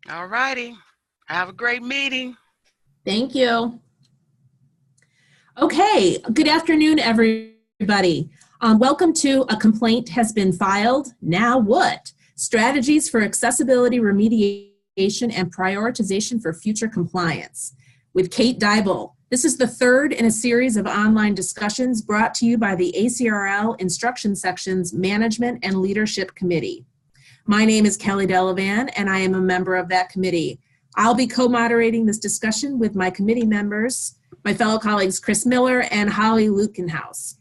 All righty. Have a great meeting. Thank you. Okay, good afternoon, everybody. Welcome to A Complaint Has Been Filed. Now what? Strategies for Accessibility Remediation and Prioritization for Future Compliance with Kate Dybel. This is the third in a series of online discussions brought to you by the ACRL Instruction Section's Management and Leadership Committee. My name is Kelly Delavan, and I am a member of that committee. I'll be co-moderating this discussion with my committee members, my fellow colleagues Chris Miller and Holly Lukenhaus.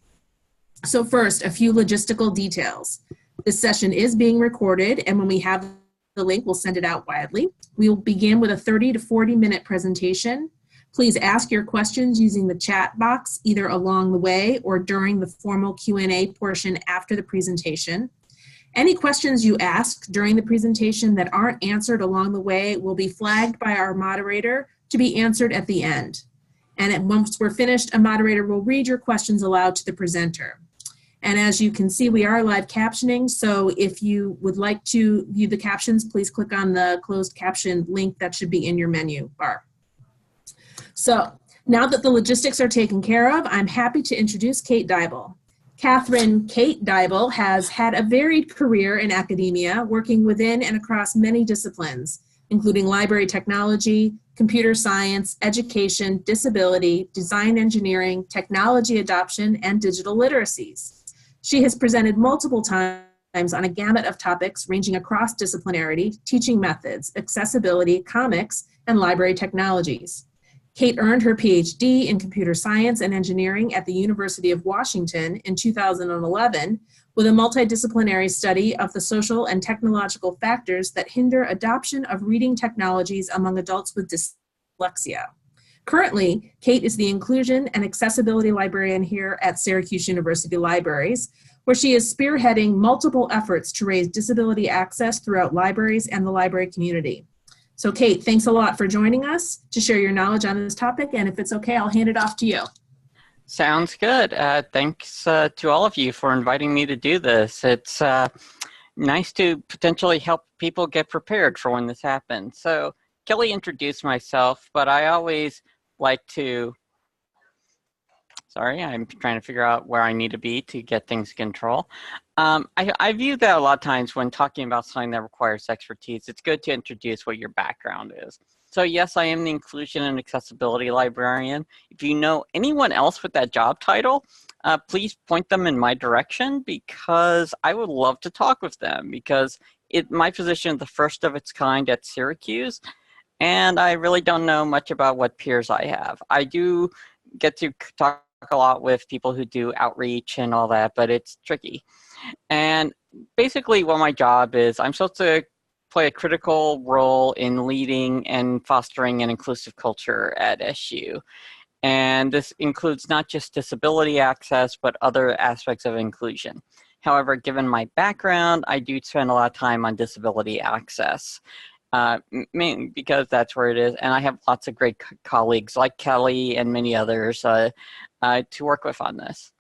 So first, a few logistical details. This session is being recorded, and when we have the link, we'll send it out widely. We will begin with a 30 to 40-minute presentation. Please ask your questions using the chat box, either along the way or during the formal Q&A portion after the presentation. Any questions you ask during the presentation that aren't answered along the way will be flagged by our moderator to be answered at the end. And once we're finished, a moderator will read your questions aloud to the presenter. And as you can see, we are live captioning, so if you would like to view the captions, please click on the closed caption link that should be in your menu bar. So now that the logistics are taken care of, I'm happy to introduce Kate Dybel. Catherine Kate Dybel has had a varied career in academia, working within and across many disciplines, including library technology, computer science, education, disability, design engineering, technology adoption, and digital literacies. She has presented multiple times on a gamut of topics ranging across disciplinarity, teaching methods, accessibility, comics, and library technologies. Kate earned her PhD in computer science and engineering at the University of Washington in 2011 with a multidisciplinary study of the social and technological factors that hinder adoption of reading technologies among adults with dyslexia. Currently, Kate is the Inclusion and Accessibility Librarian here at Syracuse University Libraries, where she is spearheading multiple efforts to raise disability access throughout libraries and the library community. So Kate, thanks a lot for joining us to share your knowledge on this topic, and if it's okay, I'll hand it off to you. Sounds good. Thanks to all of you for inviting me to do this. It's nice to potentially help people get prepared for when this happens. So Kelly introduced myself, but I always like to, sorry, I'm trying to figure out where I need to be to get things in control. I view that a lot of times when talking about something that requires expertise, it's good to introduce what your background is. So yes, I am the Inclusion and Accessibility Librarian. If you know anyone else with that job title, please point them in my direction because I would love to talk with them because my position is the first of its kind at Syracuse, and I really don't know much about what peers I have. I do get to talk a lot with people who do outreach and all that, but it's tricky. And basically what my job is, I'm supposed to play a critical role in leading and fostering an inclusive culture at SU. And this includes not just disability access, but other aspects of inclusion. However, given my background, I do spend a lot of time on disability access, mainly because that's where it is. And I have lots of great colleagues like Kelly and many others to work with on this.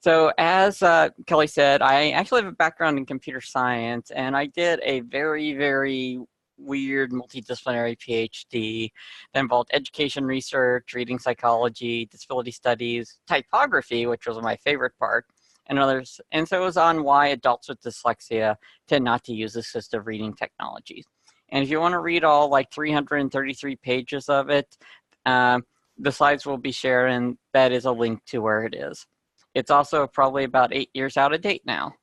So as Kelly said, I actually have a background in computer science, and I did a very, very weird multidisciplinary PhD that involved education research, reading psychology, disability studies, typography, which was my favorite part, and others. And so it was on why adults with dyslexia tend not to use assistive reading technologies. And if you want to read all like 333 pages of it, the slides will be shared, and that is a link to where it is. It's also probably about 8 years out of date now.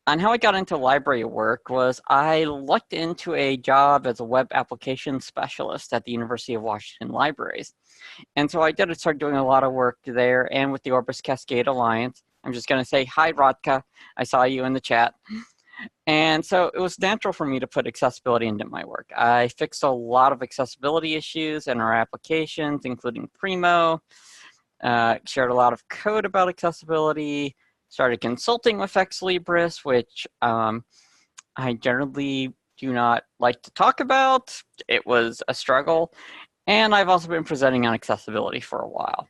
And how I got into library work was I lucked into a job as a web application specialist at the University of Washington Libraries. And so I started doing a lot of work there and with the Orbis Cascade Alliance. I'm just going to say, hi, Radka. I saw you in the chat. And so it was natural for me to put accessibility into my work. I fixed a lot of accessibility issues in our applications, including Primo, shared a lot of code about accessibility, started consulting with Ex Libris, which I generally do not like to talk about. It was a struggle. And I've also been presenting on accessibility for a while.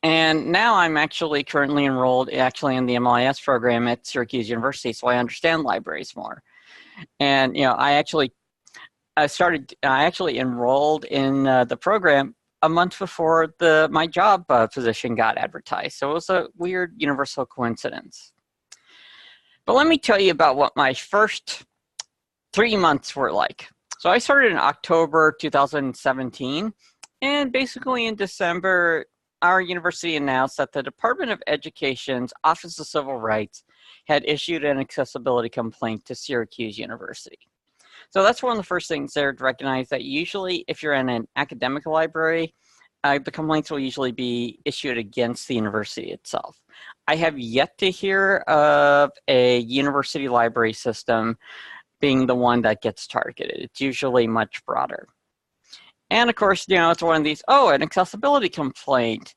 And now I'm actually currently enrolled in the MLIS program at Syracuse University, so I understand libraries more. And, I actually I actually enrolled in the program a month before my job position got advertised. So it was a weird universal coincidence. But let me tell you about what my first 3 months were like. So I started in October 2017, and basically in December, our university announced that the Department of Education's Office of Civil Rights had issued an accessibility complaint to Syracuse University. So that's one of the first things there to recognize, that usually if you're in an academic library, the complaints will usually be issued against the university itself. I have yet to hear of a university library system being the one that gets targeted. It's usually much broader. And of course, it's one of these, oh, an accessibility complaint.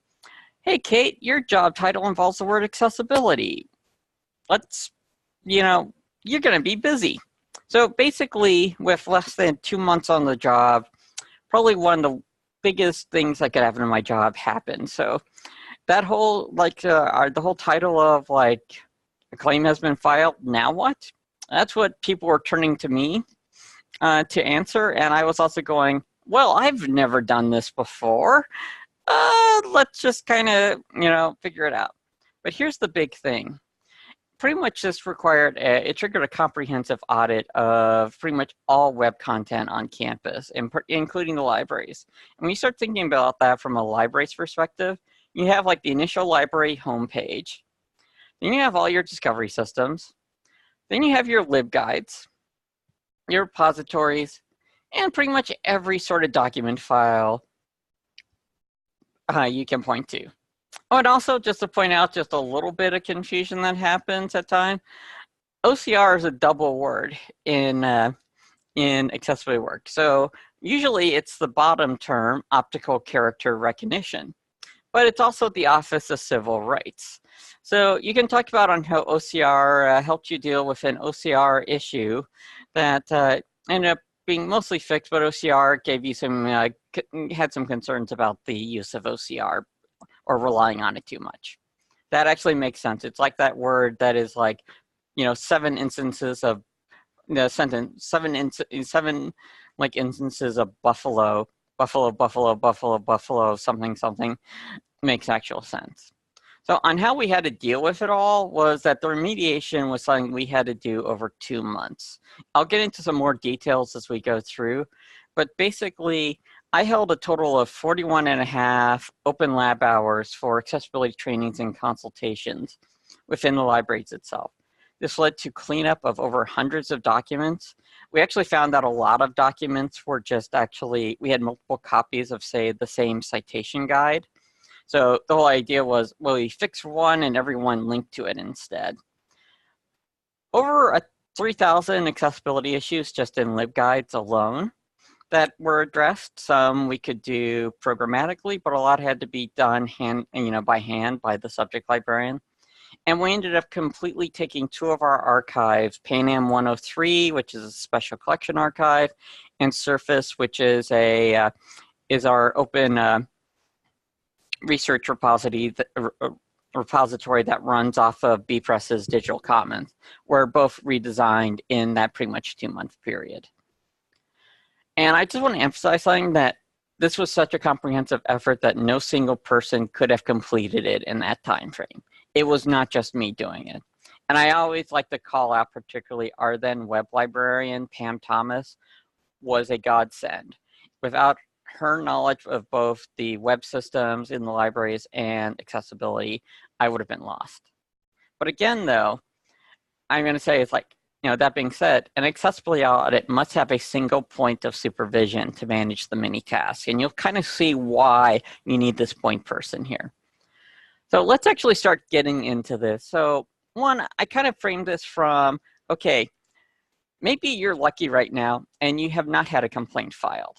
Hey, Kate, your job title involves the word accessibility. Let's, you're going to be busy. So basically, with less than 2 months on the job, probably one of the biggest things that could happen in my job happened. So that whole, the whole title of, a claim has been filed, now what? That's what people were turning to me to answer. And I was also going, well, I've never done this before. Let's just kind of, figure it out. But here's the big thing. Pretty much this it triggered a comprehensive audit of pretty much all web content on campus, including the libraries. And when you start thinking about that from a library's perspective, you have the initial library homepage. Then you have all your discovery systems. Then you have your libguides, your repositories, and pretty much every sort of document file you can point to. Oh, and also just to point out just a little bit of confusion that happens at times, OCR is a double word in accessibility work. So usually it's the bottom term, optical character recognition, but it's also the Office of Civil Rights. So you can talk about on how OCR helped you deal with an OCR issue that ended up being mostly fixed, but OCR gave you had some concerns about the use of OCR or relying on it too much. That actually makes sense. It's like that word that is 7 instances of the sentence, seven instances of buffalo, something makes actual sense. So on how we had to deal with it all was that the remediation was something we had to do over 2 months. I'll get into some more details as we go through, but basically I held a total of 41.5 open lab hours for accessibility trainings and consultations within the libraries itself. This led to cleanup of over hundreds of documents. We actually found that a lot of documents were we had multiple copies of, say, the same citation guide. So the whole idea was, well, we fix one and everyone linked to it instead. Over 3,000 accessibility issues just in LibGuides alone that were addressed. Some we could do programmatically, but a lot had to be done by hand by the subject librarian. And we ended up completely taking 2 of our archives, Pan Am 103, which is a special collection archive, and Surface, which is our open research repository that runs off of bpress's Digital Commons, were both redesigned in that pretty much 2-month period. And I just want to emphasize something, that this was such a comprehensive effort that no single person could have completed it in that time frame. It was not just me doing it. And I always like to call out particularly our then web librarian, Pam Thomas, was a godsend. Without her knowledge of both the web systems in the libraries and accessibility, I would have been lost. But again, though, I'm going to say it's that being said, an accessibility audit must have a single point of supervision to manage the many tasks. And you'll kind of see why you need this point person here. So let's actually start getting into this. So one, I kind of framed this from, okay, maybe you're lucky right now and you have not had a complaint filed.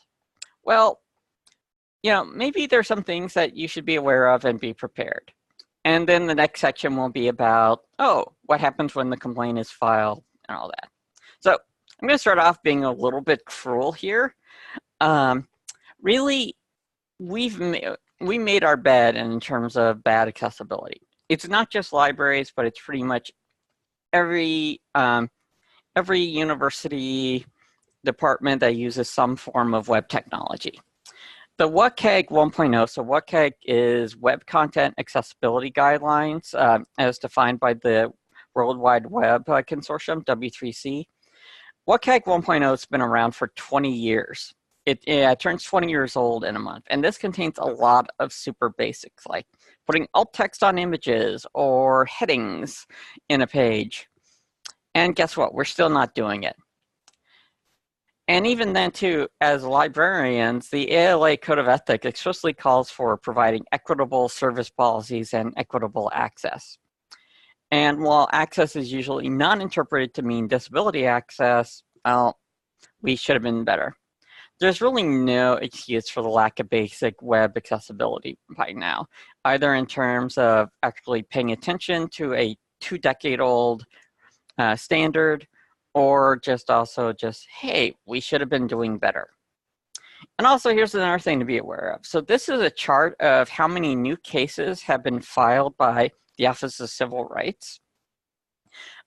Well, maybe there's some things that you should be aware of and be prepared. And then the next section will be about, oh, what happens when the complaint is filed and all that. So I'm going to start off being a little bit cruel here. Really, we made our bed in terms of bad accessibility. It's not just libraries, but it's pretty much every university department that uses some form of web technology. The WCAG 1.0, so WCAG is Web Content Accessibility Guidelines as defined by the World Wide Web Consortium, W3C. WCAG 1.0 has been around for 20 years. It turns 20 years old in a month, and this contains a lot of super basics like putting alt text on images or headings in a page. And guess what? We're still not doing it. And even then, too, as librarians, the ALA Code of Ethics explicitly calls for providing equitable service policies and equitable access. And while access is usually not interpreted to mean disability access, well, we should have been better. There's really no excuse for the lack of basic web accessibility by now, either in terms of actually paying attention to a 2-decade-old standard, or just, hey, we should have been doing better. And also, here's another thing to be aware of. So this is a chart of how many new cases have been filed by the Office of Civil Rights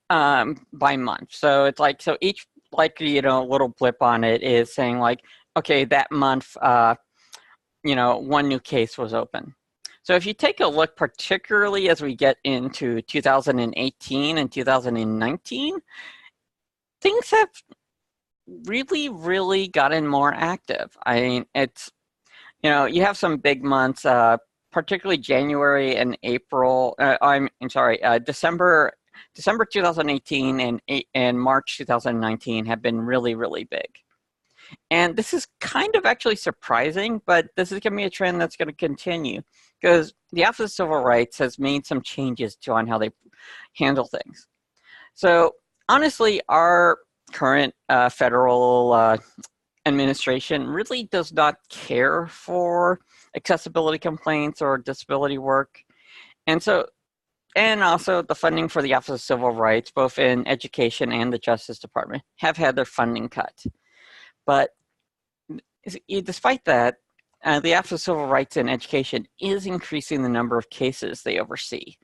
by month. So it's like, so each, like, little blip on it is saying like, okay, that month, one new case was open. So if you take a look, particularly as we get into 2018 and 2019, things have really, really gotten more active. I mean, it's, you have some big months, particularly January and April, December 2018 and March 2019 have been really, really big. And this is kind of actually surprising, but this is going to be a trend that's going to continue because the Office of Civil Rights has made some changes on how they handle things. So honestly, our current federal administration really does not care for accessibility complaints or disability work. And also the funding for the Office of Civil Rights, both in education and the Justice Department, have had their funding cut. But despite that, the Office of Civil Rights in Education is increasing the number of cases they oversee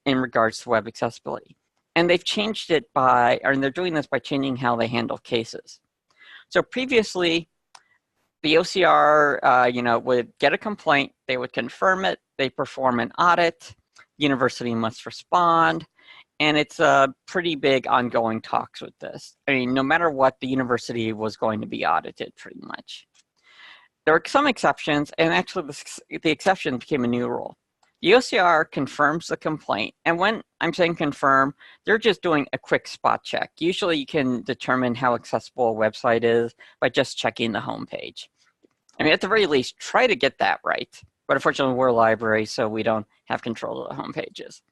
in regards to web accessibility. And they've changed it they're doing this by changing how they handle cases. So previously, the OCR, would get a complaint, they would confirm it, they perform an audit, university must respond, and it's a pretty big ongoing talks with this. I mean, no matter what, the university was going to be audited pretty much. There were some exceptions, and actually the exception became a new rule. The OCR confirms the complaint, and when I'm saying confirm, they're just doing a quick spot check. Usually you can determine how accessible a website is by just checking the homepage. I mean, at the very least, try to get that right. But unfortunately, we're a library, so we don't have control of the homepages.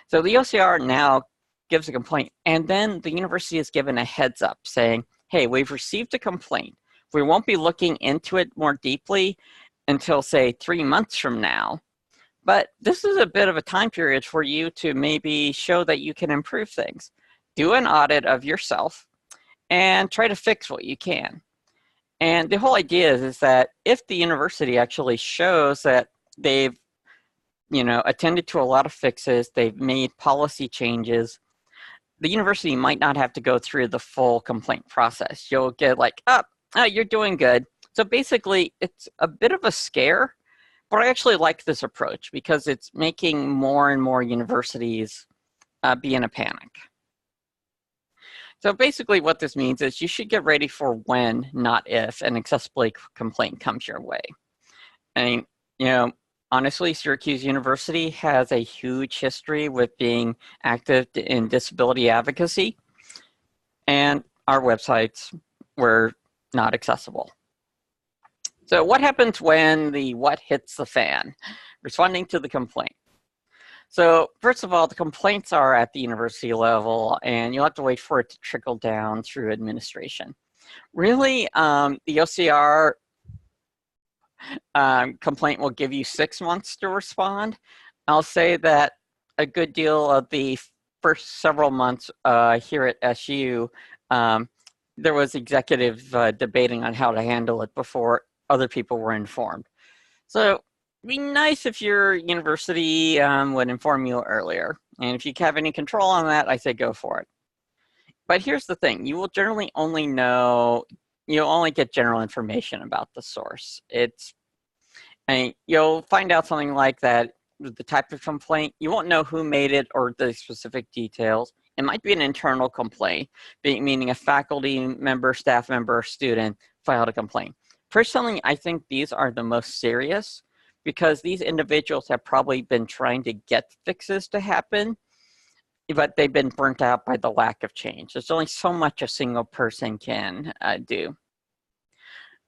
So the OCR now gives a complaint, and then the university is given a heads up saying, hey, we've received a complaint. We won't be looking into it more deeply until, say, 3 months from now. But this is a bit of a time period for you to maybe show that you can improve things. Do an audit of yourself and try to fix what you can. And the whole idea is that if the university actually shows that they've attended to a lot of fixes, they've made policy changes, the university might not have to go through the full complaint process. You'll get like, oh, you're doing good. So basically, it's a bit of a scare, but I actually like this approach because it's making more and more universities be in a panic. So basically what this means is you should get ready for when, not if, an accessibility complaint comes your way. I mean, honestly, Syracuse University has a huge history with being active in disability advocacy, and our websites were not accessible. So what happens when what hits the fan? Responding to the complaint. So first of all, the complaints are at the university level, and you'll have to wait for it to trickle down through administration. Really, the OCR complaint will give you 6 months to respond. I'll say that a good deal of the first several months here at SU, there was executive debating on how to handle it before other people were informed. So it'd be nice if your university would inform you earlier. And if you have any control on that, I say go for it. But here's the thing. You will generally only know you only get general information about the source. And you'll find out something like that, the type of complaint. You won't know who made it or the specific details. It might be an internal complaint, meaning a faculty member, staff member, or student filed a complaint. Personally, I think these are the most serious because these individuals have probably been trying to get fixes to happen, but they've been burnt out by the lack of change. There's only so much a single person can do.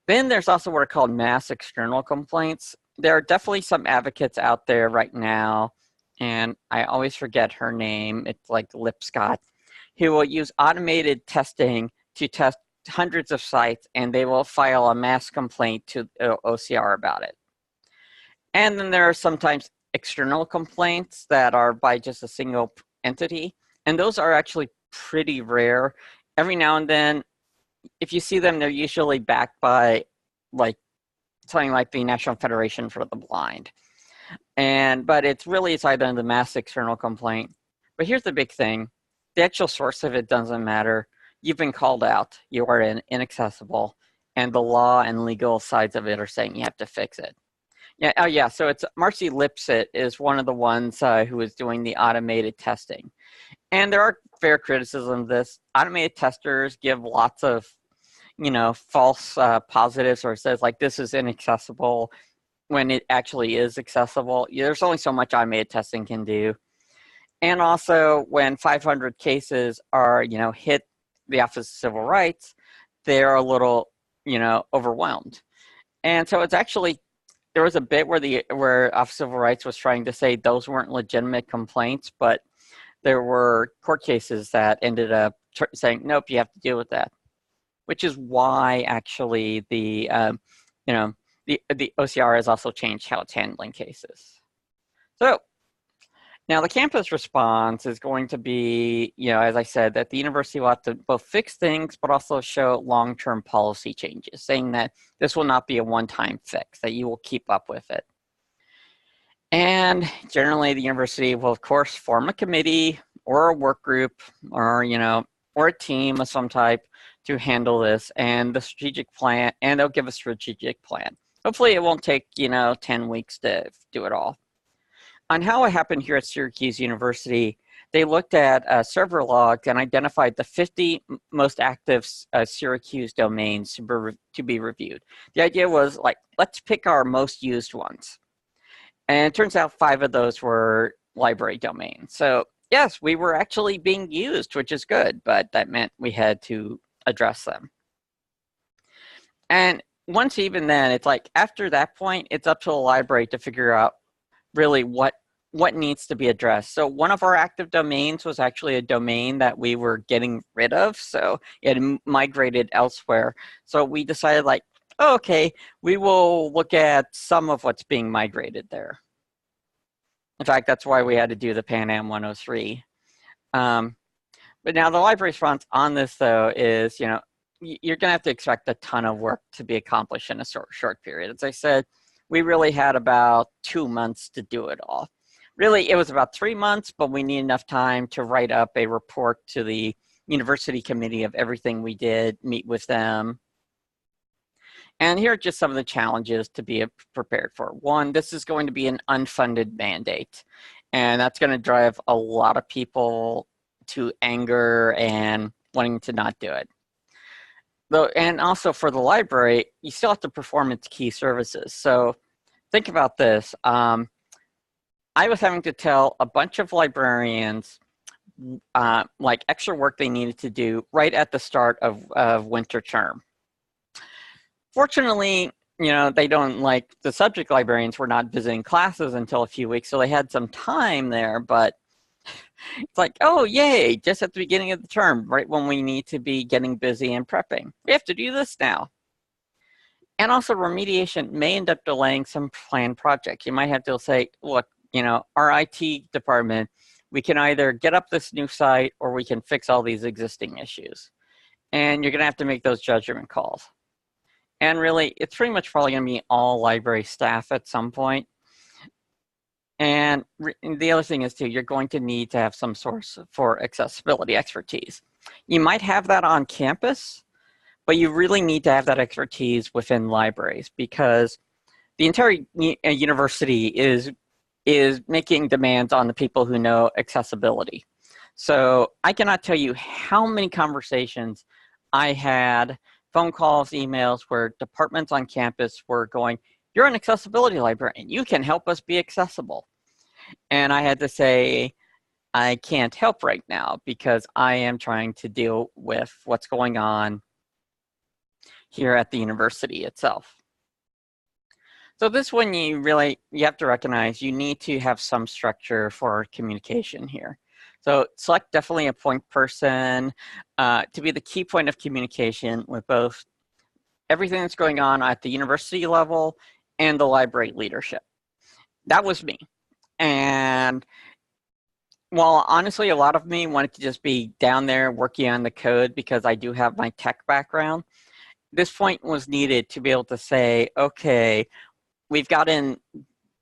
Then there's also what are called mass external complaints. There are definitely some advocates out there right now, and I always forget her name. It's like Lipscott, who will use automated testing to test hundreds of sites, and they will file a mass complaint to OCR about it. And then there are sometimes external complaints that are by just a single entity, and those are actually pretty rare. Every now and then, if you see them, they're usually backed by like something like the National Federation for the Blind. But it's either the mass external complaint. But here's the big thing. The actual source of it doesn't matter. You've been called out. You are inaccessible. And the law and legal sides of it are saying you have to fix it. Yeah. Oh, yeah. So it's Marcy Lipsett is one of the ones who is doing the automated testing. And there are fair criticism of this. Automated testers give lots of, false positives, or says like this is inaccessible when it actually is accessible. There's only so much automated testing can do. And also when 500 cases are, hit the Office of Civil Rights, they're a little, overwhelmed. And so it's actually, there was a bit where Office of Civil Rights was trying to say those weren't legitimate complaints, but there were court cases that ended up saying, nope, you have to deal with that, which is why actually the OCR has also changed how it's handling cases. So now the campus response is going to be, as I said, that the university will have to both fix things, but also show long-term policy changes, saying that this will not be a one-time fix, that you will keep up with it. And generally, the university will, of course, form a committee or a work group or a team of some type to handle this and the strategic plan, and they'll give a strategic plan. Hopefully, it won't take, 10 weeks to do it all. On how it happened here at Syracuse University, they looked at server logs and identified the 50 most active Syracuse domains to be reviewed. The idea was like, let's pick our most used ones. And it turns out 5 of those were library domains. So yes, we were actually being used, which is good, but that meant we had to address them. And once even then, it's like after that point, it's up to the library to figure out really what needs to be addressed. So one of our active domains was actually a domain that we were getting rid of. So it had migrated elsewhere. So we decided like, oh, okay, we will look at some of what's being migrated there. In fact, that's why we had to do the Pan Am 103. But now the library response on this, though, is, you're going to have to expect a ton of work to be accomplished in a short period. As I said, we really had about 2 months to do it all. Really, it was about 3 months, but we need enough time to write up a report to the university committee of everything we did, meet with them. And here are just some of the challenges to be prepared for. One, this is going to be an unfunded mandate, and that's going to drive a lot of people to anger and wanting to not do it. And also for the library, you still have to perform its key services. So think about this. I was having to tell a bunch of librarians like extra work they needed to do right at the start of winter term. Fortunately, they don't like the subject librarians were not visiting classes until a few weeks, so they had some time there, but it's like, oh, yay, just at the beginning of the term, right when we need to be getting busy and prepping. We have to do this now. And also remediation may end up delaying some planned projects. You might have to say, look, our IT department, we can either get up this new site or we can fix all these existing issues. And you're going to have to make those judgment calls. And really, it's pretty much probably going to be all library staff at some point. And the other thing is, too, you're going to need to have some source for accessibility expertise. You might have that on campus, But you really need to have that expertise within libraries, because the entire university is making demands on the people who know accessibility. So I cannot tell you how many conversations I had, phone calls, emails, where departments on campus were going, "You're an accessibility librarian, you can help us be accessible." And I had to say, I can't help right now because I am trying to deal with what's going on here at the university itself. So this one, you have to recognize you need to have some structure for communication here. So select definitely a point person to be the key point of communication with both everything that's going on at the university level and the library leadership. That was me. And while honestly, a lot of me wanted to just be down there working on the code because I do have my tech background, this point was needed to be able to say, okay, we've gotten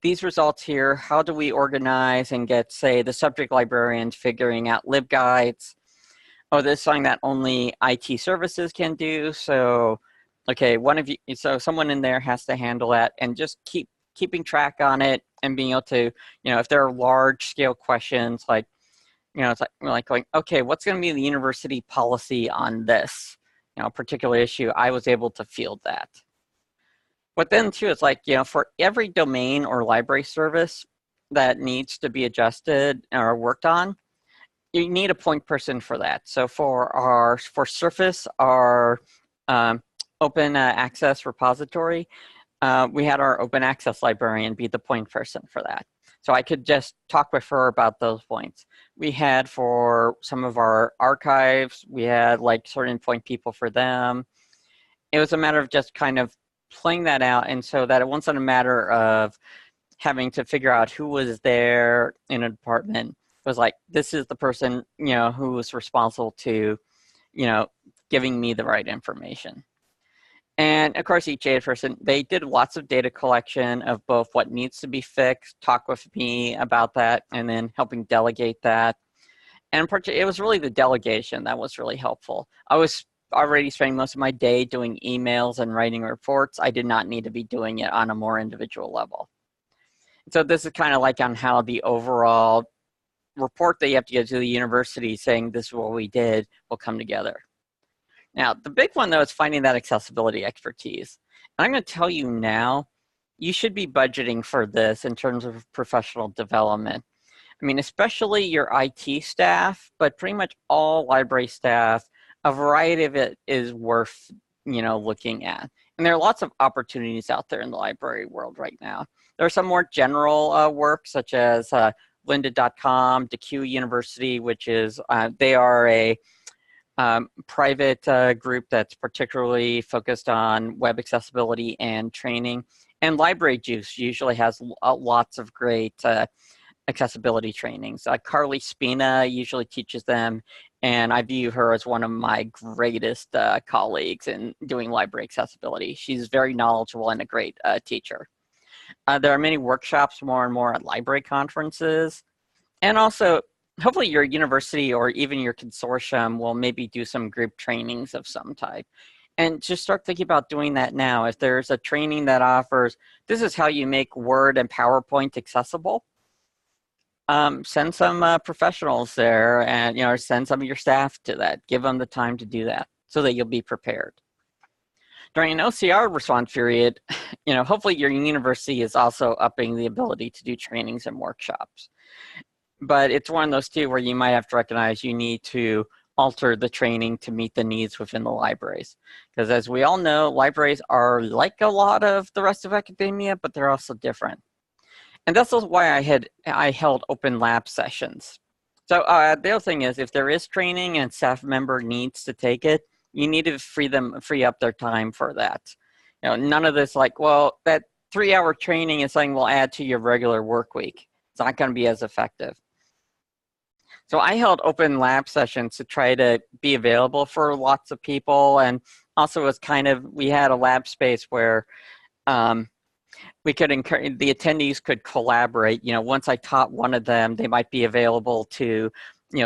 these results here. How do we organize and get, say, the subject librarians figuring out libguides? Oh, this is something that only IT services can do. So, okay, so someone in there has to handle that, and just keeping track on it and being able to, if there are large scale questions, like, it's like going, okay, what's going to be the university policy on this, particular issue? I was able to field that. But then too, it's like, for every domain or library service that needs to be adjusted or worked on, you need a point person for that. So for Surface, our open access repository, we had our open access librarian be the point person for that. So I could just talk with her about those points. We had for some of our archives, we had like certain point people for them. It was a matter of just kind of playing that out, and so that it wasn't a matter of having to figure out who was there in a department. It was like, this is the person, who was responsible to, giving me the right information. And of course, each data person, they did lots of data collection of both what needs to be fixed, talk with me about that, and then helping delegate that. And it was really the delegation that was really helpful. I was already spending most of my day doing emails and writing reports. I did not need to be doing it on a more individual level. So this is kind of like on how the overall report that you have to get to the university saying this is what we did will come together. Now, the big one, though, is finding that accessibility expertise. And I'm going to tell you now, you should be budgeting for this in terms of professional development. I mean, especially your IT staff, but pretty much all library staff, a variety of it is worth, looking at. And there are lots of opportunities out there in the library world right now. There are some more general work, such as lynda.com, DeQ University, which is, they are a private group that's particularly focused on web accessibility and training. And Library Juice usually has lots of great accessibility trainings. Carly Spina usually teaches them, and I view her as one of my greatest colleagues in doing library accessibility. She's very knowledgeable and a great teacher. There are many workshops more and more at library conferences, and also hopefully your university or even your consortium will maybe do some group trainings of some type. And just start thinking about doing that now. If there's a training that offers, this is how you make Word and PowerPoint accessible, send some professionals there, and or send some of your staff to that. Give them the time to do that so that you'll be prepared. During an OCR response period, hopefully your university is also upping the ability to do trainings and workshops. But it's one of those too where you might have to recognize you need to alter the training to meet the needs within the libraries. Because as we all know, libraries are like a lot of the rest of academia, but they're also different. And that's also why I held open lab sessions. So the other thing is, if there is training and staff member needs to take it, you need to free up their time for that. None of this like, well, that 3-hour training is something we'll add to your regular work week. It's not going to be as effective. So I held open lab sessions to try to be available for lots of people, and also was we had a lab space where we could encourage the attendees could collaborate. Once I taught one of them, they might be available to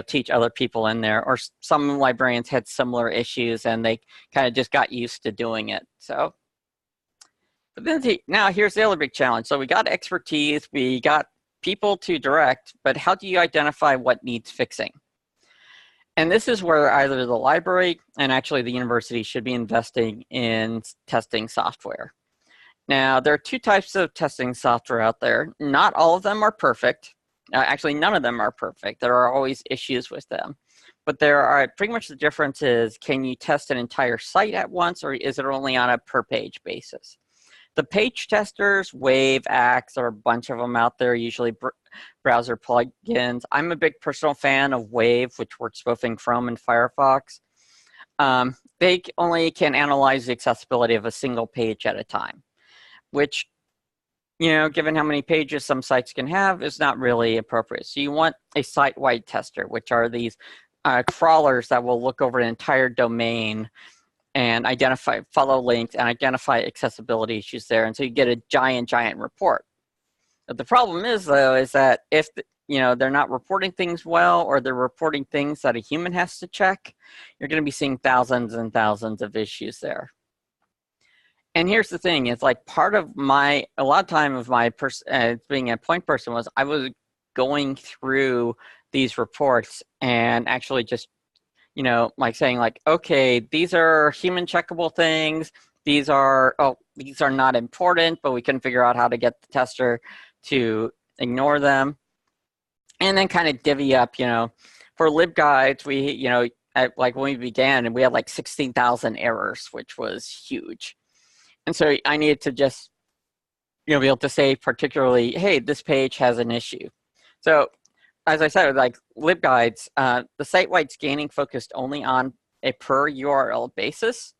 teach other people in there, or some librarians had similar issues and they kind of just got used to doing it. So, but then now here's the other big challenge. So we got expertise, we got people to direct, but how do you identify what needs fixing? And this is where either the library and actually the university should be investing in testing software. Now, there are two types of testing software out there. Not all of them are perfect. Actually, none of them are perfect. There are always issues with them. But there are pretty much the difference is, can you test an entire site at once, or is it only on a per page basis? The page testers, Wave, Axe, or a bunch of them out there, usually browser plugins. I'm a big personal fan of Wave, which works both in Chrome and Firefox. They only can analyze the accessibility of a single page at a time, which, given how many pages some sites can have, is not really appropriate. So you want a site-wide tester, which are these crawlers that will look over an entire domain and follow links and identify accessibility issues there. And so you get a giant report. But the problem is, though, is that if they're not reporting things well, or they're reporting things that a human has to check, you're going to be seeing thousands and thousands of issues there. And here's the thing, it's like a lot of time of my being a point person was I was going through these reports and actually just, like saying like, okay, these are human checkable things. These are not important, but we couldn't figure out how to get the tester to ignore them. And then kind of divvy up, for LibGuides, we, like when we began, and we had like 16,000 errors, which was huge. And so I needed to just, be able to say particularly, hey, this page has an issue. So as I said, like LibGuides, the site-wide scanning focused only on a per URL basis.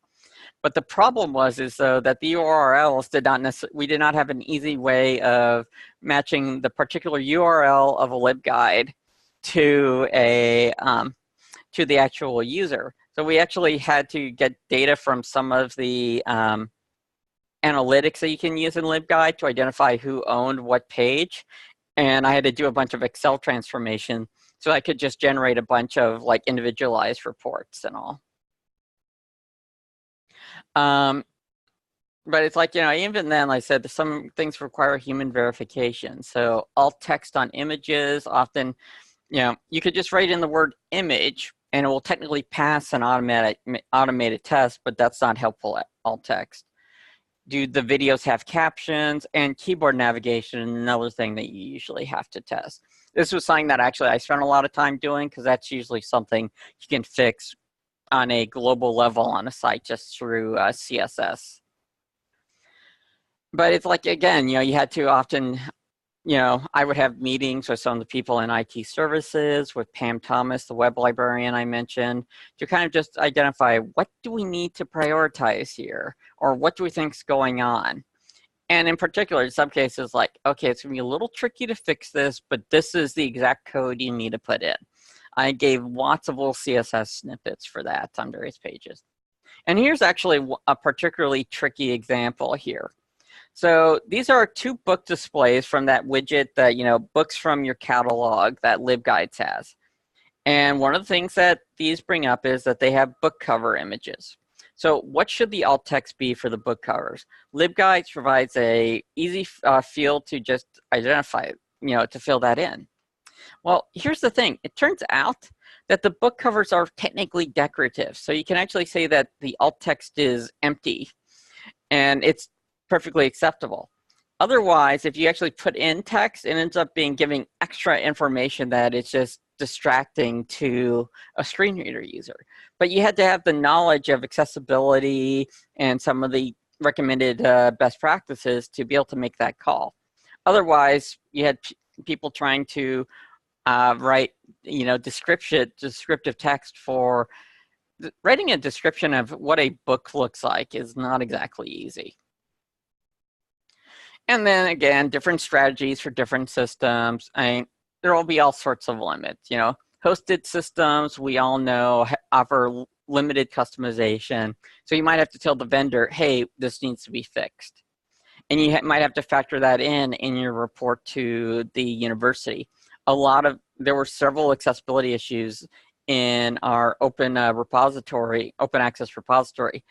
But the problem is though that the URLs we did not have an easy way of matching the particular URL of a LibGuide to to the actual user. So we actually had to get data from some of the analytics that you can use in LibGuide to identify who owned what page. And I had to do a bunch of Excel transformation so I could just generate a bunch of like individualized reports and all. But it's like, even then, like I said, some things require human verification. So alt text on images, often, you could just write in the word image and it will technically pass an automated test, but that's not helpful at alt text. Do the videos have captions? And keyboard navigation, another thing that you usually have to test. This was something that actually I spent a lot of time doing because that's usually something you can fix on a global level on a site just through CSS. But it's like, again, you had to often, I would have meetings with some of the people in IT services, with Pam Thomas, the web librarian I mentioned, to kind of just identify what do we need to prioritize here, or what do we think is going on. And in particular, in some cases, like, okay, it's gonna be a little tricky to fix this, but this is the exact code you need to put in. I gave lots of little CSS snippets for that on various pages. And here's actually a particularly tricky example here. So these are 2 book displays from that widget that, books from your catalog that LibGuides has. And one of the things that these bring up is that they have book cover images. So what should the alt text be for the book covers? LibGuides provides a easy field to just identify, to fill that in. Well, here's the thing. It turns out that the book covers are technically decorative. So you can actually say that the alt text is empty and it's perfectly acceptable. Otherwise, if you actually put in text, it ends up giving extra information that it's just distracting to a screen reader user. But you had to have the knowledge of accessibility and some of the recommended best practices to be able to make that call. Otherwise, you had people trying to write, descriptive text for writing a description of what a book looks like is not exactly easy. And then again, different strategies for different systems. There will be all sorts of limits. Hosted systems, we all know, offer limited customization. So you might have to tell the vendor, hey, this needs to be fixed. And you might have to factor that in your report to the university. there were several accessibility issues in our open repository, open access repository,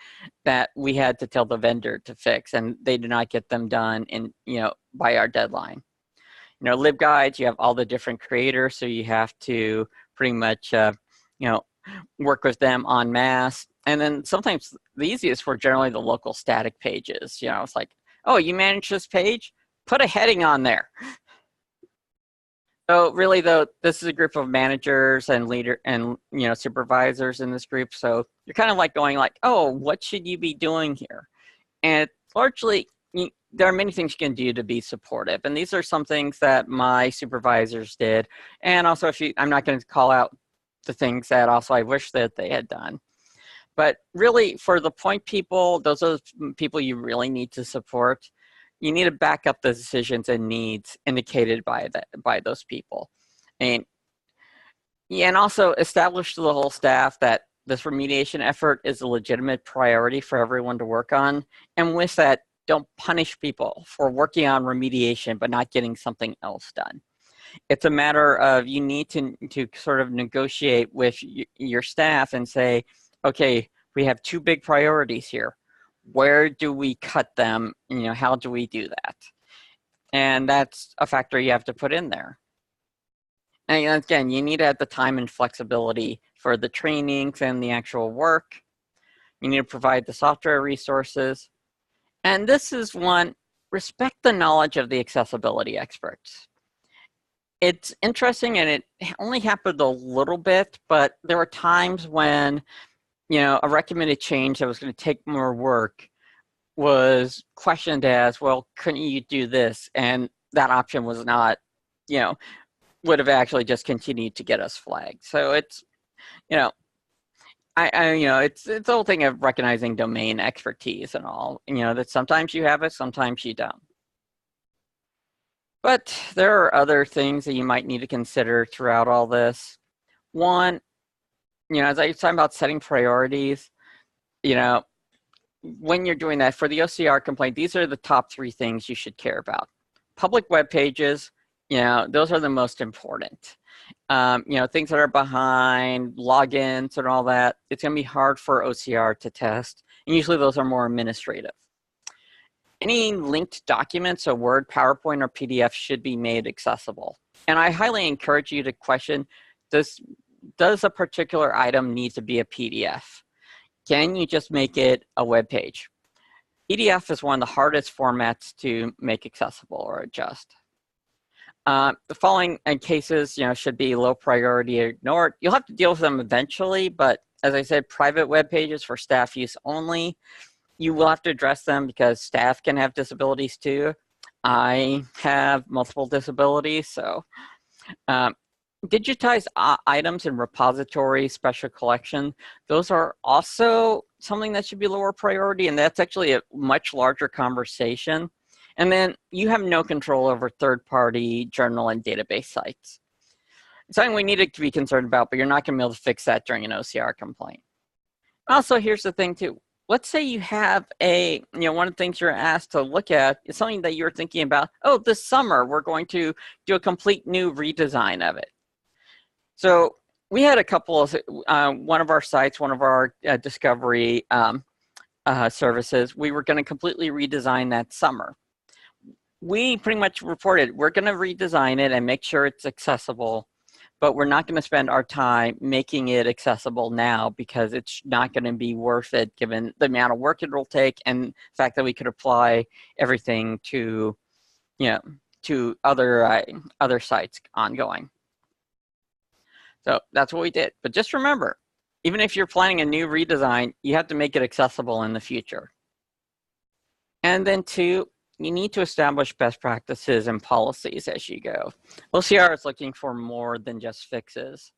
that we had to tell the vendor to fix, and they did not get them done by our deadline. LibGuides, you have all the different creators, so you have to pretty much work with them en masse. And then sometimes the easiest were generally the local static pages. It's like, oh, you manage this page? Put a heading on there. So really, though, this is a group of managers and supervisors in this group. So you're kind of like going like, oh, what should you be doing here? And largely, there are many things you can do to be supportive. And these are some things that my supervisors did. And also, I'm not going to call out the things that also I wish that they had done. But really, for the point people, those are the people you really need to support. You need to back up the decisions and needs indicated by those people. And also establish to the whole staff that this remediation effort is a legitimate priority for everyone to work on. And with that, don't punish people for working on remediation but not getting something else done. It's a matter of you need to sort of negotiate with your staff and say, okay, we have two big priorities here. Where do we cut them? How do we do that? And that's a factor you have to put in there. And again, you need to have the time and flexibility for the trainings and the actual work. You need to provide the software resources. And this is one, respect the knowledge of the accessibility experts. It's interesting, and it only happened a little bit, but there were times when a recommended change that was going to take more work was questioned as, well, couldn't you do this? And that option was not, would have actually just continued to get us flagged. So it's, it's the whole thing of recognizing domain expertise and all, that sometimes you have it, sometimes you don't. But there are other things that you might need to consider throughout all this. One, as I was talking about setting priorities, when you're doing that for the OCR complaint, these are the top 3 things you should care about. Public web pages, those are the most important. Things that are behind, logins and all that, it's going to be hard for OCR to test. And usually those are more administrative. Any linked documents, so Word, PowerPoint, or PDF, should be made accessible. And I highly encourage you to question, does a particular item need to be a PDF? Can you just make it a web page? PDF is one of the hardest formats to make accessible or adjust. The following cases, should be low priority or ignored. You'll have to deal with them eventually, but as I said, private web pages for staff use only. You will have to address them because staff can have disabilities too. I have multiple disabilities, so digitize items in repository, special collection. Those are also something that should be lower priority, and that's actually a much larger conversation. And then you have no control over third-party journal and database sites. It's something we need to be concerned about, but you're not going to be able to fix that during an OCR complaint. Also, here's the thing too. Let's say you have one of the things you're asked to look at is something that you're thinking about, oh, this summer we're going to do a complete new redesign of it. So we had a couple of, one of our sites, one of our discovery services, we were going to completely redesign that summer. We pretty much reported, we're going to redesign it and make sure it's accessible, but we're not going to spend our time making it accessible now because it's not going to be worth it given the amount of work it will take and the fact that we could apply everything to, to other sites ongoing. So that's what we did. But just remember, even if you're planning a new redesign, you have to make it accessible in the future. And then 2, you need to establish best practices and policies as you go. OCR is looking for more than just fixes.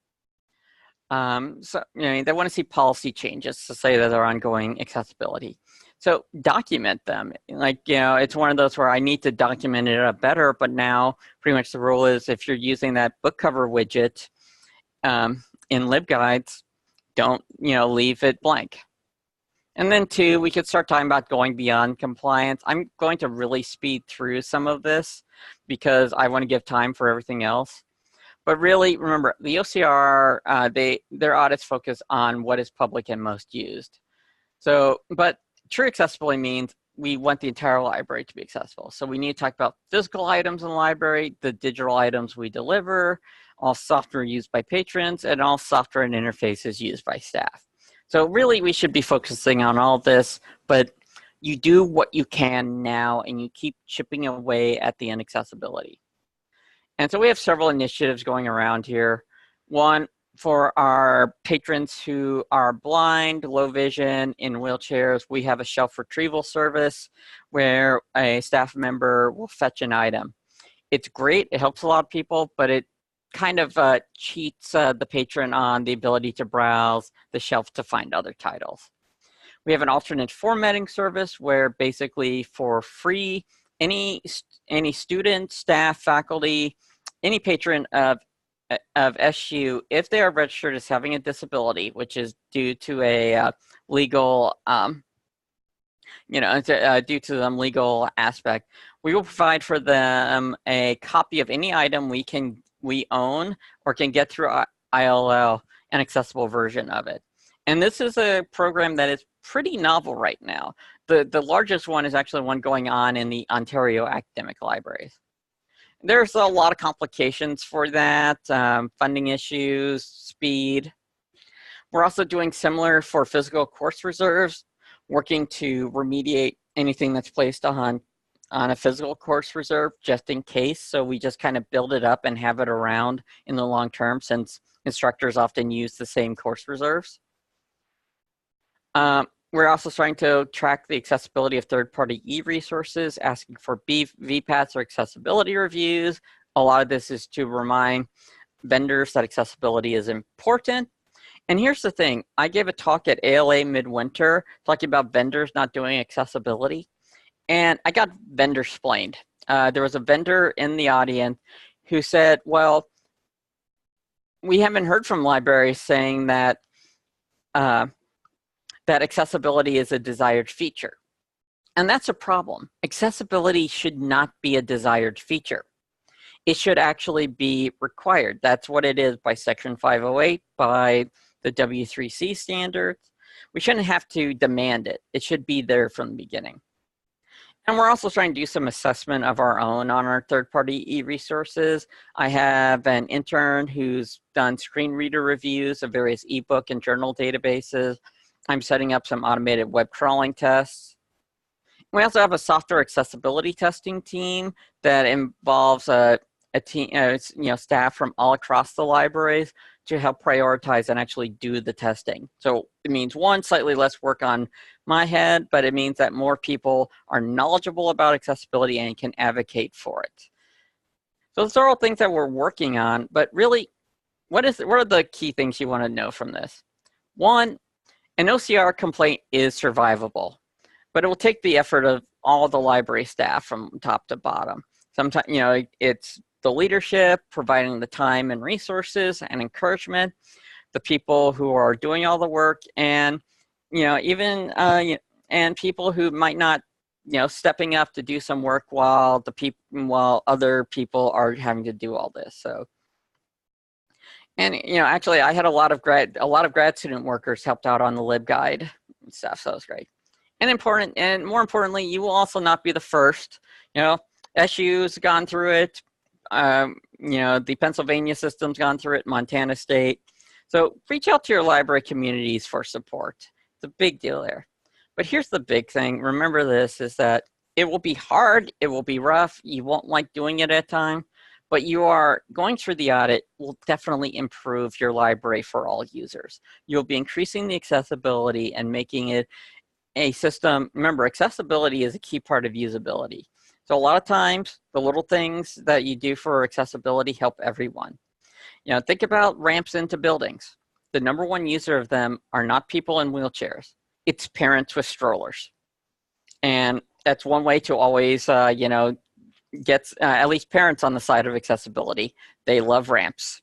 So they want to see policy changes to say that they're ongoing accessibility. So document them. It's one of those where I need to document it better, but now pretty much the rule is if you're using that book cover widget in LibGuides, don't leave it blank. And then 2, we could start talking about going beyond compliance. I'm going to really speed through some of this because I want to give time for everything else. But really, remember, the OCR, their audits focus on what is public and most used. So, but true accessibility means we want the entire library to be accessible. So we need to talk about physical items in the library, the digital items we deliver, all software used by patrons, and all software and interfaces used by staff. So really, we should be focusing on all this, but you do what you can now, and you keep chipping away at the inaccessibility. And so we have several initiatives going around here. One, for our patrons who are blind, low vision, in wheelchairs, we have a shelf retrieval service where a staff member will fetch an item. It's great, it helps a lot of people, but it kind of cheats the patron on the ability to browse the shelf to find other titles. We have an alternate formatting service where basically for free, any student, staff, faculty, any patron of SU, if they are registered as having a disability, which is due to a legal, due to them legal aspect, we will provide for them a copy of any item we own or can get through ILL, an accessible version of it. And this is a program that is pretty novel right now. The largest one is actually one going on in the Ontario academic libraries. There's a lot of complications for that, funding issues, speed. We're also doing similar for physical course reserves, working to remediate anything that's placed on a physical course reserve just in case. So we just kind of build it up and have it around in the long term since instructors often use the same course reserves. We're also starting to track the accessibility of third-party e-resources, asking for VPATs or accessibility reviews. A lot of this is to remind vendors that accessibility is important. And here's the thing, I gave a talk at ALA midwinter talking about vendors not doing accessibility, and I got vendor-splained. There was a vendor in the audience who said, well, we haven't heard from libraries saying that that accessibility is a desired feature. And that's a problem. Accessibility should not be a desired feature. It should actually be required. That's what it is by Section 508, by the W3C standards. We shouldn't have to demand it. It should be there from the beginning. And we're also trying to do some assessment of our own on our third-party e-resources. I have an intern who's done screen reader reviews of various ebook and journal databases. I'm setting up some automated web crawling tests. We also have a software accessibility testing team that involves a team, staff from all across the libraries to help prioritize and actually do the testing. So it means one, slightly less work on my head, but it means that more people are knowledgeable about accessibility and can advocate for it. So those are all things that we're working on, but really, what are the key things you want to know from this? One, an OCR complaint is survivable, but it will take the effort of all the library staff from top to bottom. Sometimes, it's the leadership providing the time and resources and encouragement, the people who are doing all the work, and and people who might not, stepping up to do some work while other people are having to do all this. So. And actually, I had a lot of grad student workers helped out on the LibGuide and stuff, so that was great. And more importantly, you will also not be the first. SU's gone through it. The Pennsylvania system's gone through it. Montana State. So reach out to your library communities for support. It's a big deal there. But here's the big thing. Remember this: is that it will be hard. It will be rough. You won't like doing it at times. But you are going through the audit will definitely improve your library for all users. You'll be increasing the accessibility and making it a system. Remember, accessibility is a key part of usability. So a lot of times, the little things that you do for accessibility help everyone. Think about ramps into buildings. The number one user of them are not people in wheelchairs. It's parents with strollers. And that's one way to always, gets at least parents on the side of accessibility. They love ramps.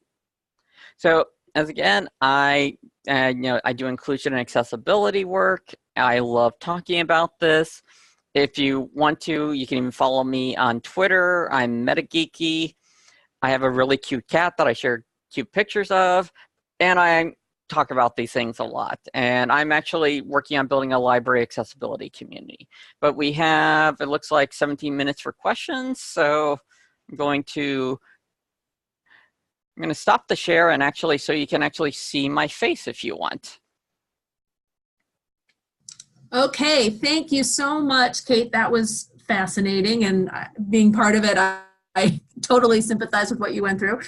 So as again, I do inclusion and accessibility work. I love talking about this. If you want to, you can even follow me on Twitter. I'm MetaGeeky. I have a really cute cat that I share cute pictures of, and I talk about these things a lot. And I'm actually working on building a library accessibility community. But we have, it looks like 17 minutes for questions, so I'm going to stop the share and actually, so you can actually see my face if you want. Okay, thank you so much, Kate. That was fascinating, and being part of it, I totally sympathize with what you went through.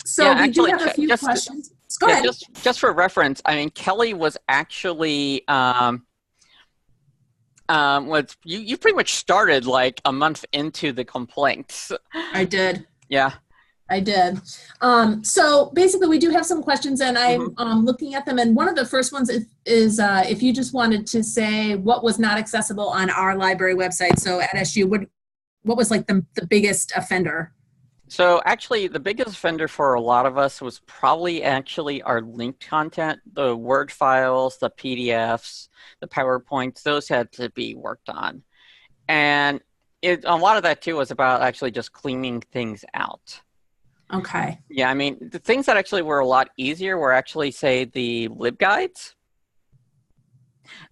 So Yeah, we actually, do have a few questions. Go yeah, ahead. just for reference, I mean, Kelly was actually, you pretty much started like a month into the complaints. I did. Yeah. I did. So basically, we do have some questions, and I'm looking at them. And one of the first ones is if you just wanted to say what was not accessible on our library website. So at SU, what was like the biggest offender? So actually, the biggest offender for a lot of us was probably actually our linked content, the Word files, the PDFs, the PowerPoints. Those had to be worked on, and a lot of that too was about actually just cleaning things out. Okay. Yeah, I mean, the things that actually were a lot easier were actually, say, the LibGuides.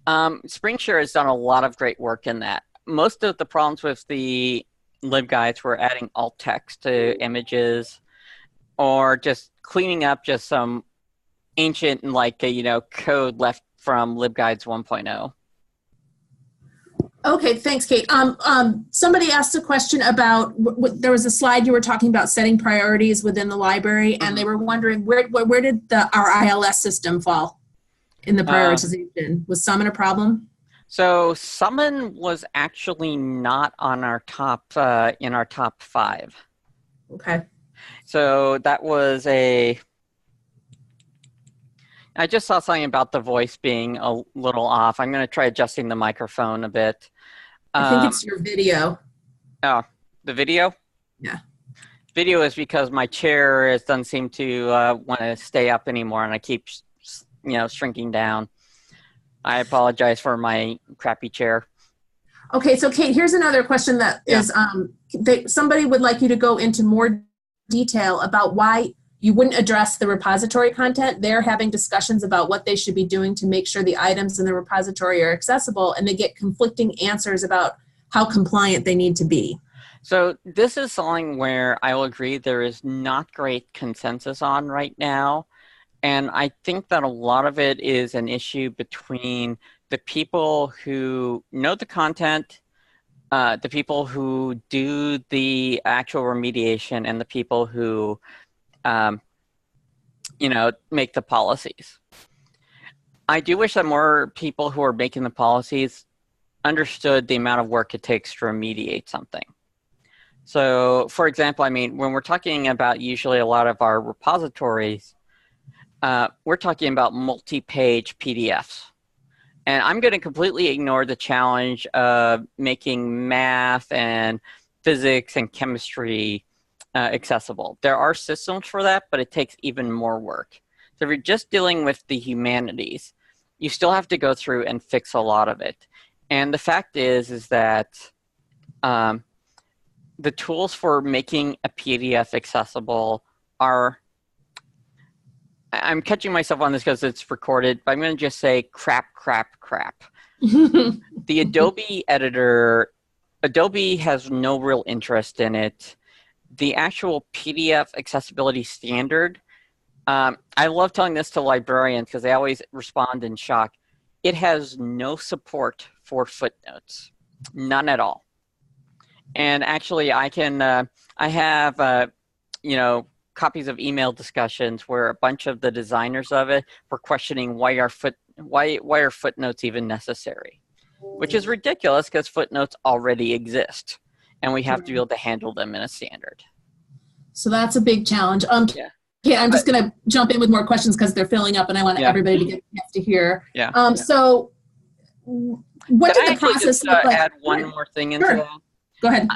SpringShare has done a lot of great work in that. Most of the problems with the LibGuides were adding alt text to images or just cleaning up just some ancient, like, code left from LibGuides 1.0. Okay, thanks, Kate. Somebody asked a question about, there was a slide you were talking about setting priorities within the library, and they were wondering where did our ILS system fall in the prioritization? Was Summon a problem? So Summon was actually not on our top, in our top 5. Okay. So that was I just saw something about the voice being a little off. I'm going to try adjusting the microphone a bit. I think it's your video. Oh, the video? Yeah. Video is because my chair doesn't seem to want to stay up anymore, and I keep, shrinking down. I apologize for my crappy chair. Okay, so Kate, here's another question that is, somebody would like you to go into more detail about why you wouldn't address the repository content. They're having discussions about what they should be doing to make sure the items in the repository are accessible, and they get conflicting answers about how compliant they need to be. So this is something where I will agree there is not great consensus on right now. And I think that a lot of it is an issue between the people who know the content, the people who do the actual remediation, and the people who make the policies. I do wish that more people who are making the policies understood the amount of work it takes to remediate something. So, for example, I mean, when we're talking about usually a lot of our repositories, we're talking about multi-page PDFs. And I'm going to completely ignore the challenge of making math and physics and chemistry accessible. There are systems for that, but it takes even more work. So if you're just dealing with the humanities, you still have to go through and fix a lot of it. And the fact is that the tools for making a PDF accessible are, I'm catching myself on this because it's recorded, but I'm going to just say crap. The Adobe editor, Adobe has no real interest in it. The actual PDF accessibility standard, I love telling this to librarians because they always respond in shock. It has no support for footnotes, none at all. And actually, I have, copies of email discussions where a bunch of the designers of it were questioning why are footnotes even necessary, which is ridiculous because footnotes already exist, and we have to be able to handle them in a standard. So that's a big challenge. Yeah, I'm just going to jump in with more questions because they're filling up, and I want everybody to get a chance to hear. So, what did the process look like? Add one more thing into that? Go ahead.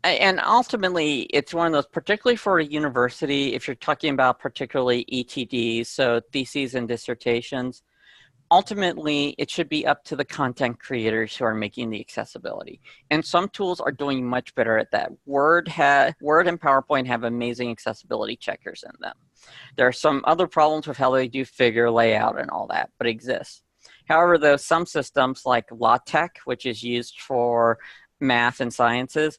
And ultimately, it's one of those, particularly for a university, if you're talking about particularly ETDs, so theses and dissertations, ultimately, it should be up to the content creators who are making the accessibility. And some tools are doing much better at that. Word and PowerPoint have amazing accessibility checkers in them. There are some other problems with how they do figure layout and all that, but exists. However, though, some systems like LaTeX, which is used for math and sciences,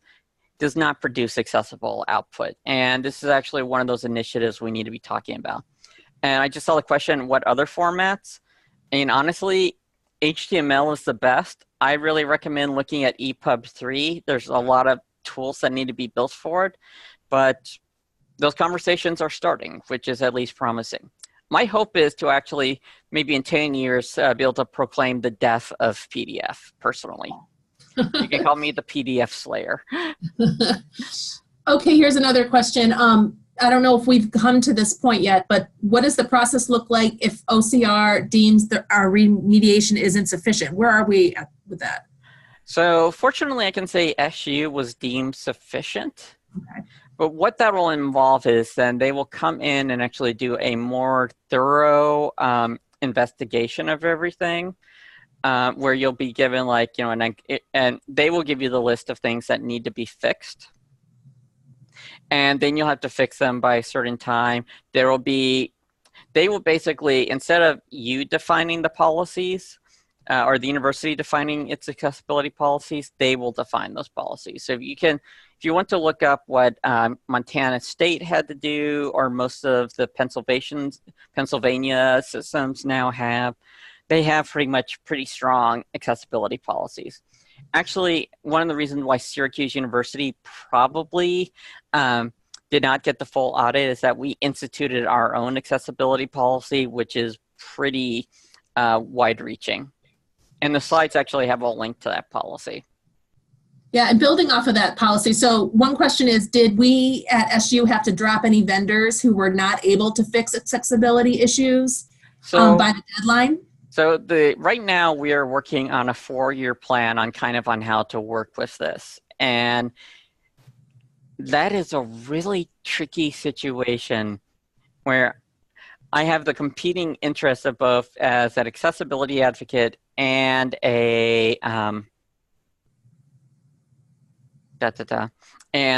does not produce accessible output. And this is actually one of those initiatives we need to be talking about. And I just saw the question, what other formats? And honestly, HTML is the best. I really recommend looking at EPUB 3. There's a lot of tools that need to be built for it, but those conversations are starting, which is at least promising. My hope is to actually, maybe in 10 years, be able to proclaim the death of PDF, personally. You can call me the PDF slayer. Okay, here's another question. I don't know if we've come to this point yet, but what does the process look like if OCR deems that our remediation isn't sufficient? Where are we at with that? So fortunately, I can say SU was deemed sufficient. Okay. But what that will involve is then they will come in and actually do a more thorough investigation of everything, where you'll be given like, you know, and they will give you the list of things that need to be fixed. And then you'll have to fix them by a certain time. They will basically, instead of you defining the policies, or the university defining its accessibility policies, they will define those policies. So if you want to look up what Montana State had to do, or most of the Pennsylvania systems now have, they have pretty strong accessibility policies. Actually, one of the reasons why Syracuse University probably did not get the full audit is that we instituted our own accessibility policy, which is pretty wide-reaching. And the slides actually have a link to that policy. Yeah, and building off of that policy, so one question is, did we at SU have to drop any vendors who were not able to fix accessibility issues by the deadline? So right now we are working on a 4-year plan on how to work with this. And that is a really tricky situation where I have the competing interests of both as an accessibility advocate and a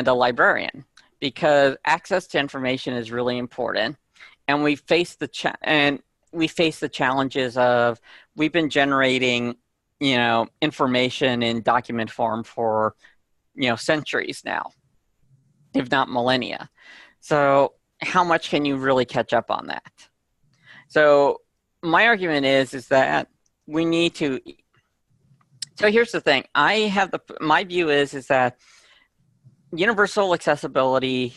librarian, because access to information is really important, and we face the challenges of, we've been generating, you know, information in document form for, you know, centuries now, if not millennia. So how much can you really catch up on that? So my argument is that we need to. So here's the thing. My view is that universal accessibility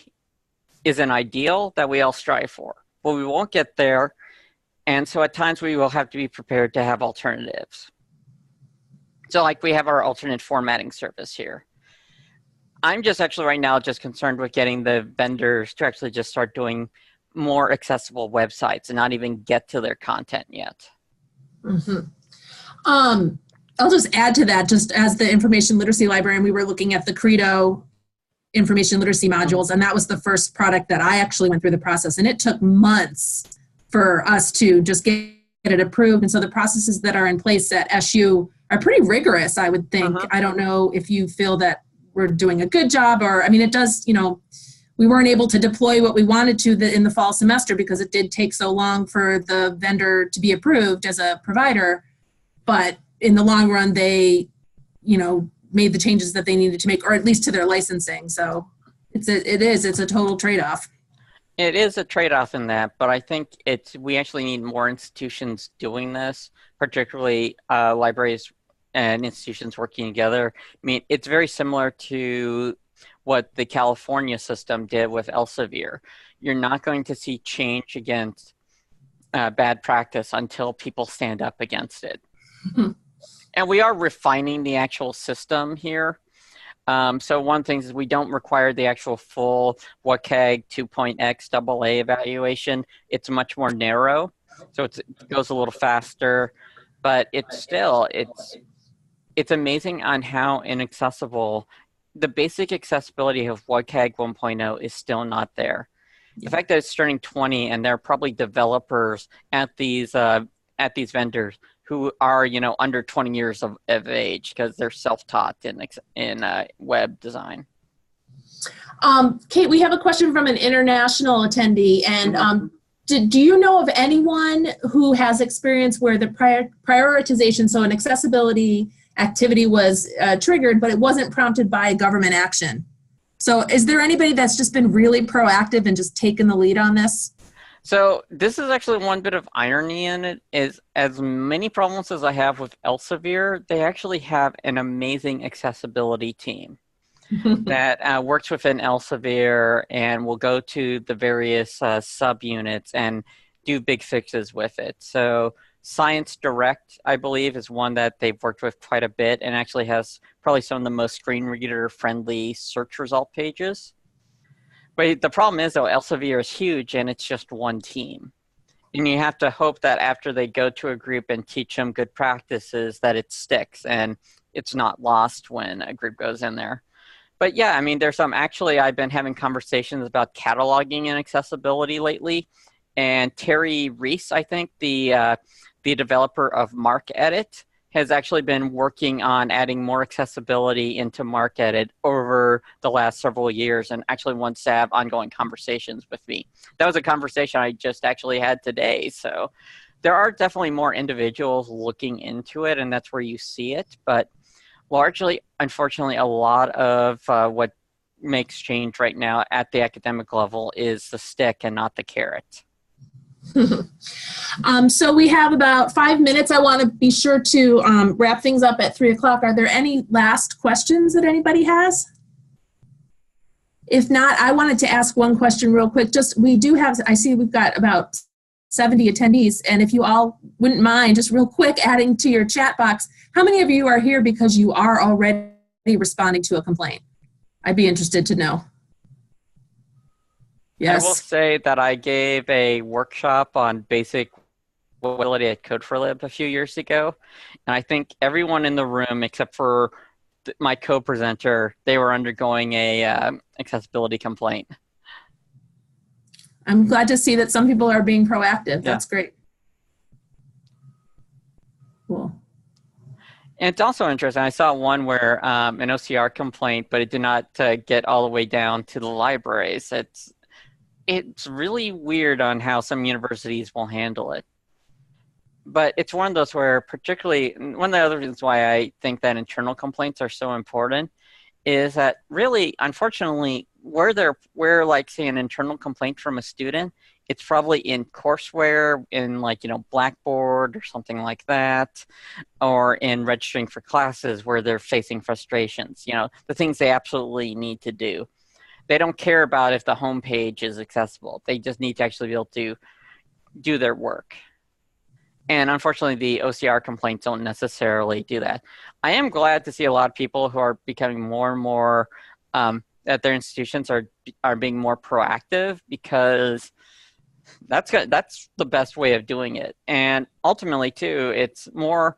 is an ideal that we all strive for, but we won't get there. And so at times we will have to be prepared to have alternatives. So like we have our alternate formatting service here. I'm just actually right now just concerned with getting the vendors to actually just start doing more accessible websites and not even get to their content yet. Mm-hmm. I'll just add to that, just as the information literacy librarian, we were looking at the Credo information literacy modules, and that was the first product that I actually went through the process, and it took months for us to just get it approved. And so the processes that are in place at SU are pretty rigorous, I would think. I don't know if you feel that we're doing a good job, or, I mean, it does, you know, we weren't able to deploy what we wanted to in the fall semester because it did take so long for the vendor to be approved as a provider. But in the long run, they, you know, made the changes that they needed to make, or at least to their licensing. So it's a total trade-off. It is a trade-off in that, but I think we actually need more institutions doing this, particularly libraries and institutions working together. I mean, it's very similar to what the California system did with Elsevier. You're not going to see change against bad practice until people stand up against it. And we are refining the actual system here. So one thing is we don't require the actual full WCAG 2.x AA evaluation. It's much more narrow, so it goes a little faster, but it's amazing on how inaccessible the basic accessibility of WCAG 1.0 is still not there. The fact that it's turning 20 and there are probably developers at these at these vendors who are, under 20 years of age because they're self-taught in web design. Kate, we have a question from an international attendee, and do you know of anyone who has experience where the prioritization, so an accessibility activity was triggered, but it wasn't prompted by government action? So is there anybody that's just been really proactive and just taken the lead on this? So this is actually one bit of irony in it, is as many problems as I have with Elsevier, they actually have an amazing accessibility team that works within Elsevier and will go to the various subunits and do big fixes with it. So Science Direct, I believe, is one that they've worked with quite a bit and actually has probably some of the most screen reader friendly search result pages. But the problem is, though, Elsevier is huge and it's just one team. And you have to hope that after they go to a group and teach them good practices that it sticks and it's not lost when a group goes in there. But yeah, I mean, there's some, actually, I've been having conversations about cataloging and accessibility lately. And Terry Reese, I think, the developer of MarcEdit, has actually been working on adding more accessibility into MarcEdit over the last several years and actually wants to have ongoing conversations with me. That was a conversation I just actually had today. So there are definitely more individuals looking into it, and that's where you see it. But largely, unfortunately, a lot of what makes change right now at the academic level is the stick and not the carrot. So we have about 5 minutes. I want to be sure to wrap things up at 3 o'clock. Are there any last questions that anybody has? If not, I wanted to ask one question real quick. We do have, I see we've got about 70 attendees, and if you all wouldn't mind just real quick adding to your chat box, how many of you are here because you are already responding to a complaint? I'd be interested to know. Yes. I will say that I gave a workshop on basic ability at Code4Lib a few years ago, and I think everyone in the room except for my co-presenter, they were undergoing a accessibility complaint. I'm glad to see that some people are being proactive. That's great. Cool. And it's also interesting. I saw one where an OCR complaint, but it did not get all the way down to the libraries. It's really weird on how some universities will handle it. But it's one of those where, particularly, one of the other reasons why I think that internal complaints are so important is that really, unfortunately, where like, say, an internal complaint from a student, it's probably in courseware, in like, Blackboard or something like that, or in registering for classes where they're facing frustrations, the things they absolutely need to do. They don't care about if the homepage is accessible. They just need to actually be able to do their work. And unfortunately, the OCR complaints don't necessarily do that. I am glad to see a lot of people who are becoming more and more, at their institutions are being more proactive, because that's the best way of doing it. And ultimately, too, it's more,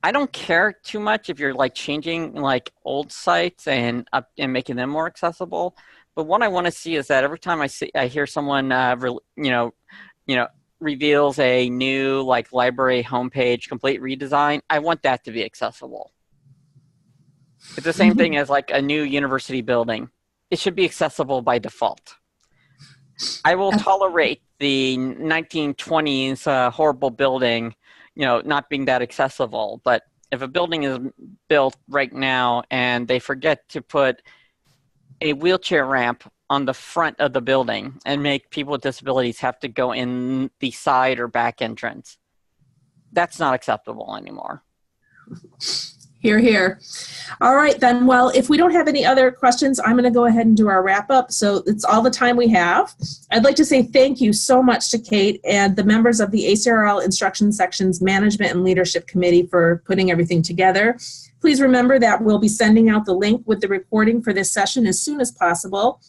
I don't care too much if you're like changing like old sites and making them more accessible. But what I want to see is that every time I hear someone, reveals a new like library homepage complete redesign, I want that to be accessible. It's the same thing as like a new university building. It should be accessible by default. I will tolerate the 1920s horrible building, not being that accessible. But if a building is built right now and they forget to put a wheelchair ramp on the front of the building and make people with disabilities have to go in the side or back entrance, that's not acceptable anymore. Hear, hear. All right, then. Well, if we don't have any other questions, I'm going to go ahead and do our wrap up. So it's all the time we have. I'd like to say thank you so much to Kate and the members of the ACRL Instruction Section's Management and Leadership Committee for putting everything together. Please remember that we'll be sending out the link with the recording for this session as soon as possible.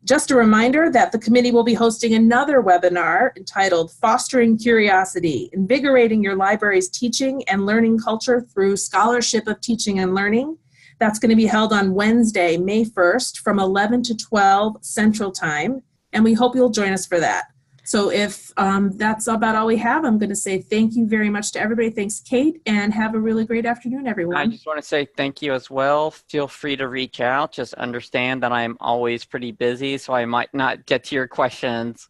Just a reminder that the committee will be hosting another webinar entitled Fostering Curiosity, Invigorating Your Library's Teaching and Learning Culture Through Scholarship of Teaching and Learning. That's going to be held on Wednesday, May 1st from 11 to 12 Central Time, and we hope you'll join us for that. So if that's about all we have, I'm going to say thank you very much to everybody. Thanks, Kate, and have a really great afternoon, everyone. I just want to say thank you as well. Feel free to reach out. Just understand that I'm always pretty busy, so I might not get to your questions.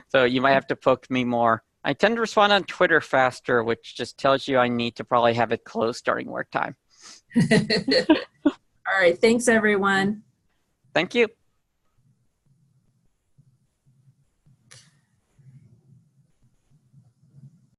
So you might have to poke me more. I tend to respond on Twitter faster, which just tells you I need to probably have it closed during work time. All right. Thanks, everyone. Thank you.